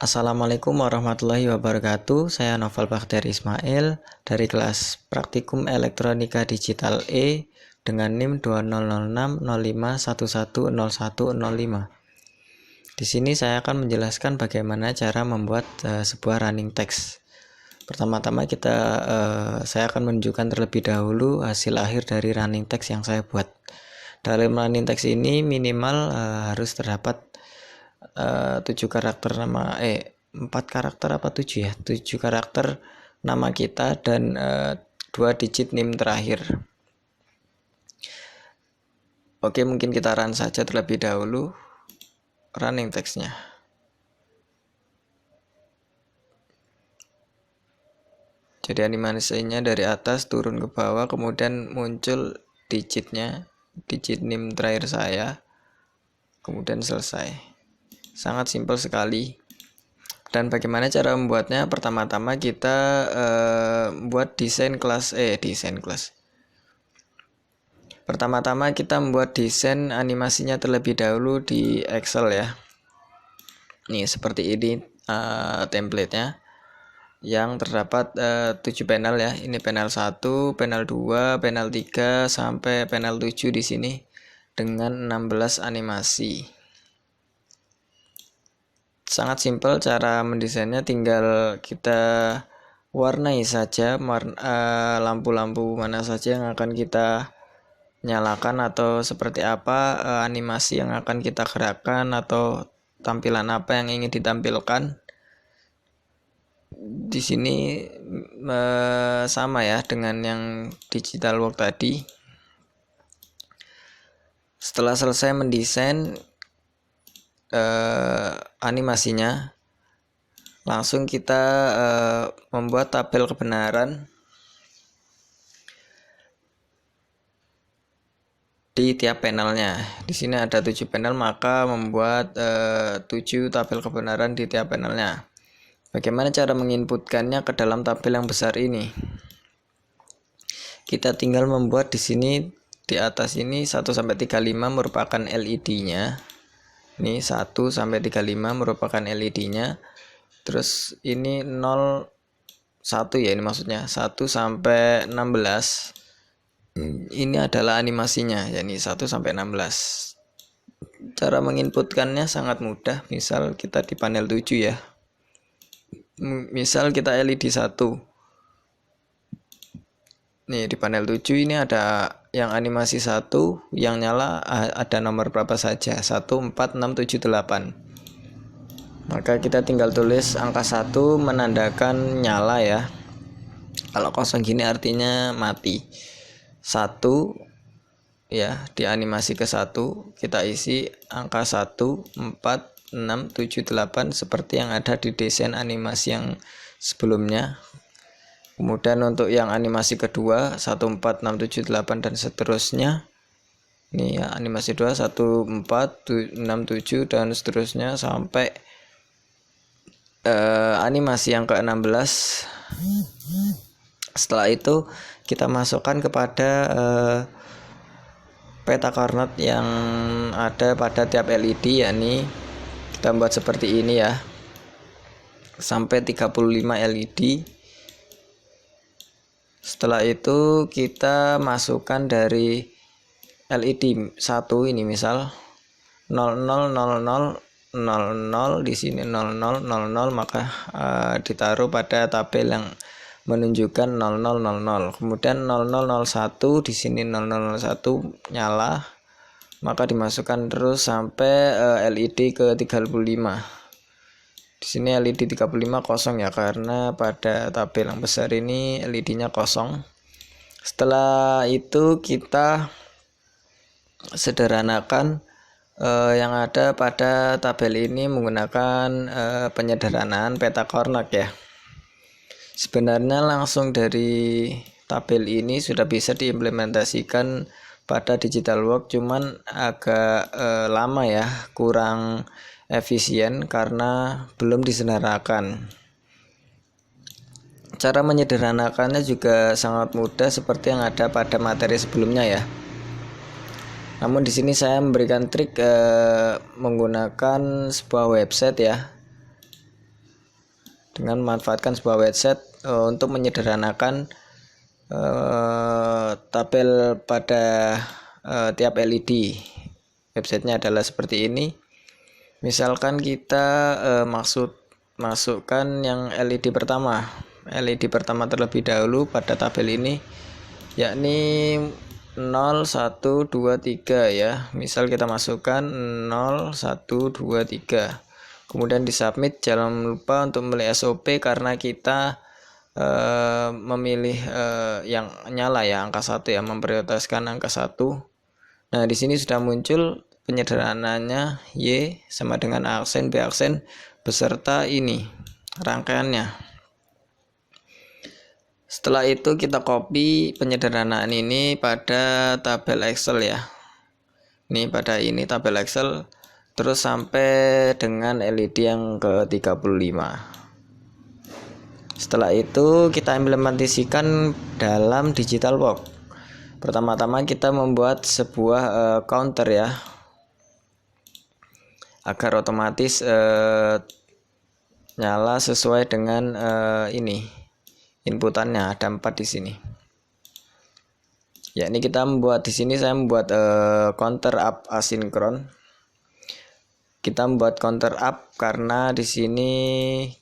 Assalamualaikum warahmatullahi wabarakatuh. Saya Novel Bakhtiyar Ismail dari kelas Praktikum Elektronika Digital E dengan NIM 200605110105. Di sini saya akan menjelaskan bagaimana cara membuat sebuah running text. Pertama-tama saya akan menunjukkan terlebih dahulu hasil akhir dari running text yang saya buat. Dalam running text ini minimal harus terdapat 7 karakter nama 4 karakter apa 7 ya 7 karakter nama kita dan 2 digit NIM terakhir. Oke, mungkin kita run saja terlebih dahulu running textnya. Jadi animasinya dari atas turun ke bawah, kemudian muncul digitnya, digit NIM terakhir saya, kemudian selesai. Sangat simpel sekali. Dan bagaimana cara membuatnya? Pertama-tama kita buat desain kelas. Pertama-tama kita membuat desain animasinya terlebih dahulu di Excel ya. Nih seperti ini template-nya. Yang terdapat 7 panel ya. Ini panel 1, panel 2, panel 3 sampai panel 7 di sini dengan 16 animasi. Sangat simpel cara mendesainnya, tinggal kita warnai saja lampu-lampu mana saja yang akan kita nyalakan atau seperti apa animasi yang akan kita gerakkan atau tampilan apa yang ingin ditampilkan. Di sini sama ya dengan yang digital work tadi. Setelah selesai mendesain animasinya, langsung kita membuat tabel kebenaran di tiap panelnya. Di sini ada 7 panel, maka membuat 7 tabel kebenaran di tiap panelnya. Bagaimana cara menginputkannya ke dalam tabel yang besar ini? Kita tinggal membuat di sini, di atas ini 1 sampai 35 merupakan LED-nya. Ini 1 sampai 35 merupakan LED-nya. Terus ini 0 1 ya, ini maksudnya 1 sampai 16. Ini adalah animasinya, yakni 1 sampai 16. Cara menginputkannya sangat mudah. Misal kita di panel 7 ya. Misal kita LED 1. Nih di panel 7 ini ada yang animasi 1 yang nyala, ada nomor berapa saja, 1, 4, 6, 7, 8. Maka kita tinggal tulis angka 1 menandakan nyala ya. Kalau kosong gini artinya mati. 1 ya, di animasi ke 1 kita isi angka 1, 4, 6, 7, 8 seperti yang ada di desain animasi yang sebelumnya. Kemudian untuk yang animasi kedua 1, 4, 6, 7, 8 dan seterusnya. Ini ya animasi 2 1, 4, 6, 7 dan seterusnya sampai animasi yang ke-16. Setelah itu kita masukkan kepada peta koordinat yang ada pada tiap LED, yakni kita buat seperti ini ya. Sampai 35 LED. Setelah itu kita masukkan dari LED 1 ini misal 000000 di sini 0000, maka ditaruh pada tabel yang menunjukkan 0000. Kemudian 0001 di sini 0001 nyala, maka dimasukkan terus sampai LED ke 35. Di sini LED 35 kosong ya, karena pada tabel yang besar ini LED-nya kosong. Setelah itu kita sederhanakan yang ada pada tabel ini menggunakan penyederhanaan peta koordinat ya. Sebenarnya langsung dari tabel ini sudah bisa diimplementasikan pada digital work, cuman agak lama ya, kurang efisien karena belum disederhanakan. Cara menyederhanakannya juga sangat mudah seperti yang ada pada materi sebelumnya ya. Namun di sini saya memberikan trik menggunakan sebuah website ya. dengan memanfaatkan sebuah website untuk menyederhanakan tabel pada tiap LED. Websitenya adalah seperti ini. Misalkan kita masukkan yang LED pertama. LED pertama terlebih dahulu pada tabel ini, yakni 0, 1, 2, 3 ya. Misal kita masukkan 0, 1, 2, 3. Kemudian disubmit. Jangan lupa untuk memilih SOP karena kita memilih yang nyala ya, angka 1 ya, memprioritaskan angka 1. Nah, di sini sudah muncul penyederhanaannya Y sama dengan A aksen B aksen beserta ini rangkaiannya. Setelah itu kita copy penyederhanaan ini pada tabel Excel ya. Ini pada ini tabel Excel terus sampai dengan LED yang ke-35. Setelah itu kita implementasikan dalam Digitalworks. Pertama-tama kita membuat sebuah counter ya, agar otomatis nyala sesuai dengan ini inputannya. Ada 4 di sini. Ya, ini kita membuat di sini saya membuat counter up asinkron. Kita membuat counter up karena di sini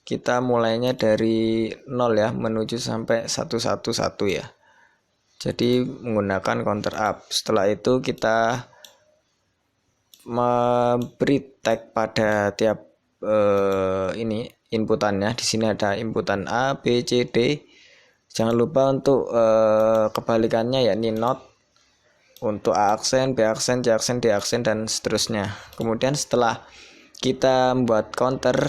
kita mulainya dari 0 ya menuju sampai 111 ya. Jadi menggunakan counter up. Setelah itu kita memberi tag pada tiap ini inputannya. Di sini ada inputan A, B, C, D. Jangan lupa untuk kebalikannya yakni not untuk A aksen, B aksen, C aksen, D aksen dan seterusnya. Kemudian setelah kita membuat counter,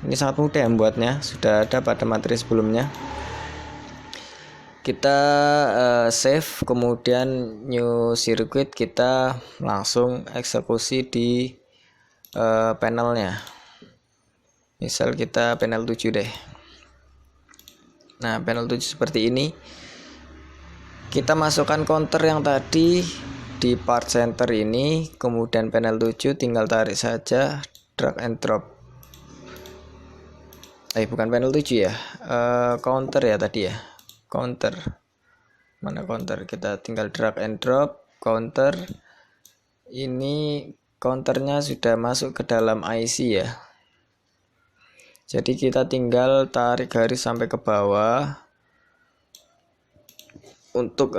ini sangat mudah membuatnya, sudah ada pada materi sebelumnya. Kita save, kemudian new circuit, kita langsung eksekusi di panelnya. Misal kita panel 7 deh. Nah, panel 7 seperti ini. Kita masukkan counter yang tadi di part center ini, kemudian panel 7 tinggal tarik saja, drag and drop. Bukan panel 7 ya, counter ya tadi ya. Counter, mana counter, kita tinggal drag and drop counter. Ini counternya sudah masuk ke dalam IC ya, jadi kita tinggal tarik garis sampai ke bawah untuk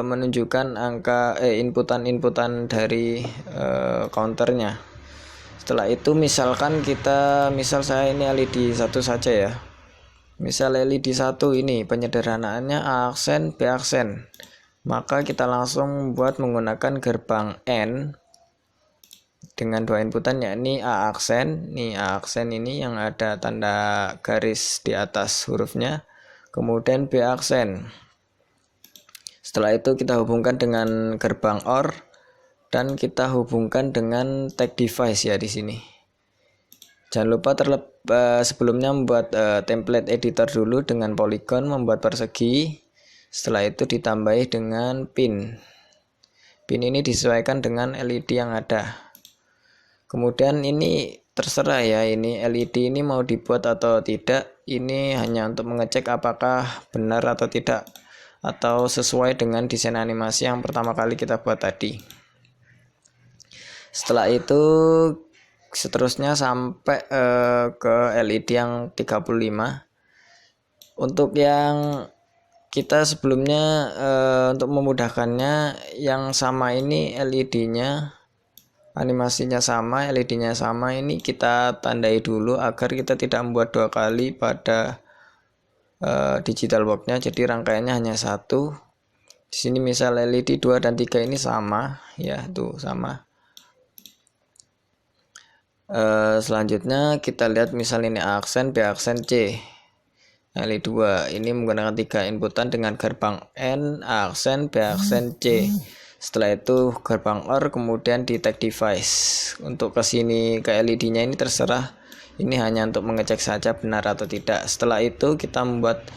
menunjukkan angka inputan dari counternya. Setelah itu misalkan misal saya ini LED 1 saja ya. Misal LED 1 ini penyederhanaannya A aksen, B aksen. Maka kita langsung buat menggunakan gerbang N dengan 2 inputan yakni A aksen. Nih A aksen ini yang ada tanda garis di atas hurufnya. Kemudian B aksen. Setelah itu kita hubungkan dengan gerbang OR dan kita hubungkan dengan tag device ya di sini. Jangan lupa sebelumnya membuat template editor dulu dengan polygon, membuat persegi. Setelah itu ditambahi dengan pin. Pin ini disesuaikan dengan LED yang ada. Kemudian ini terserah ya, ini LED ini mau dibuat atau tidak. Ini hanya untuk mengecek apakah benar atau tidak, atau sesuai dengan desain animasi yang pertama kali kita buat tadi. Setelah itu seterusnya sampai ke LED yang 35. Untuk yang kita sebelumnya untuk memudahkannya, yang sama ini LED-nya, animasinya sama, LED-nya sama, ini kita tandai dulu agar kita tidak membuat 2 kali pada Digitalworks-nya. Jadi rangkaiannya hanya 1. Di sini misal LED 2 dan 3 ini sama ya, tuh sama. Selanjutnya kita lihat misal ini A aksen, B aksen, C. LED 2 ini menggunakan 3 inputan dengan gerbang N, A aksen, B aksen, C. Setelah itu gerbang OR, kemudian di tag device. Untuk kesini ke LED-nya ini terserah. Ini hanya untuk mengecek saja benar atau tidak. Setelah itu kita membuat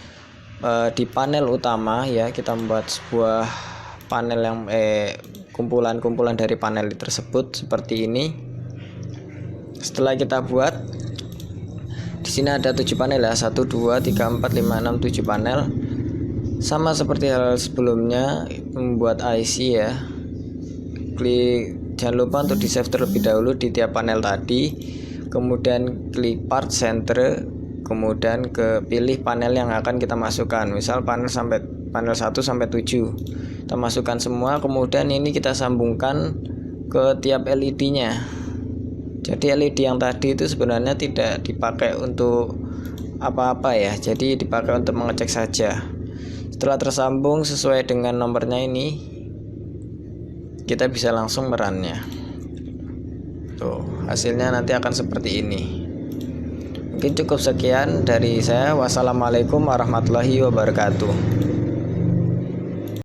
di panel utama ya, kita membuat sebuah panel yang kumpulan-kumpulan dari panel tersebut seperti ini. Setelah kita buat, di sini ada 7 panel ya, 1 2 3 4 5 6 7 panel. Sama seperti hal sebelumnya membuat IC ya. Jangan lupa untuk di save terlebih dahulu di tiap panel tadi, kemudian klik part center, kemudian pilih panel yang akan kita masukkan, misal panel 1 sampai 7 kita masukkan semua, kemudian ini kita sambungkan ke tiap LED-nya. Jadi LED yang tadi itu sebenarnya tidak dipakai untuk apa-apa ya, jadi dipakai untuk mengecek saja. Setelah tersambung sesuai dengan nomornya ini, kita bisa langsung merannya. Tuh, hasilnya nanti akan seperti ini. Mungkin cukup sekian dari saya. Wassalamualaikum warahmatullahi wabarakatuh.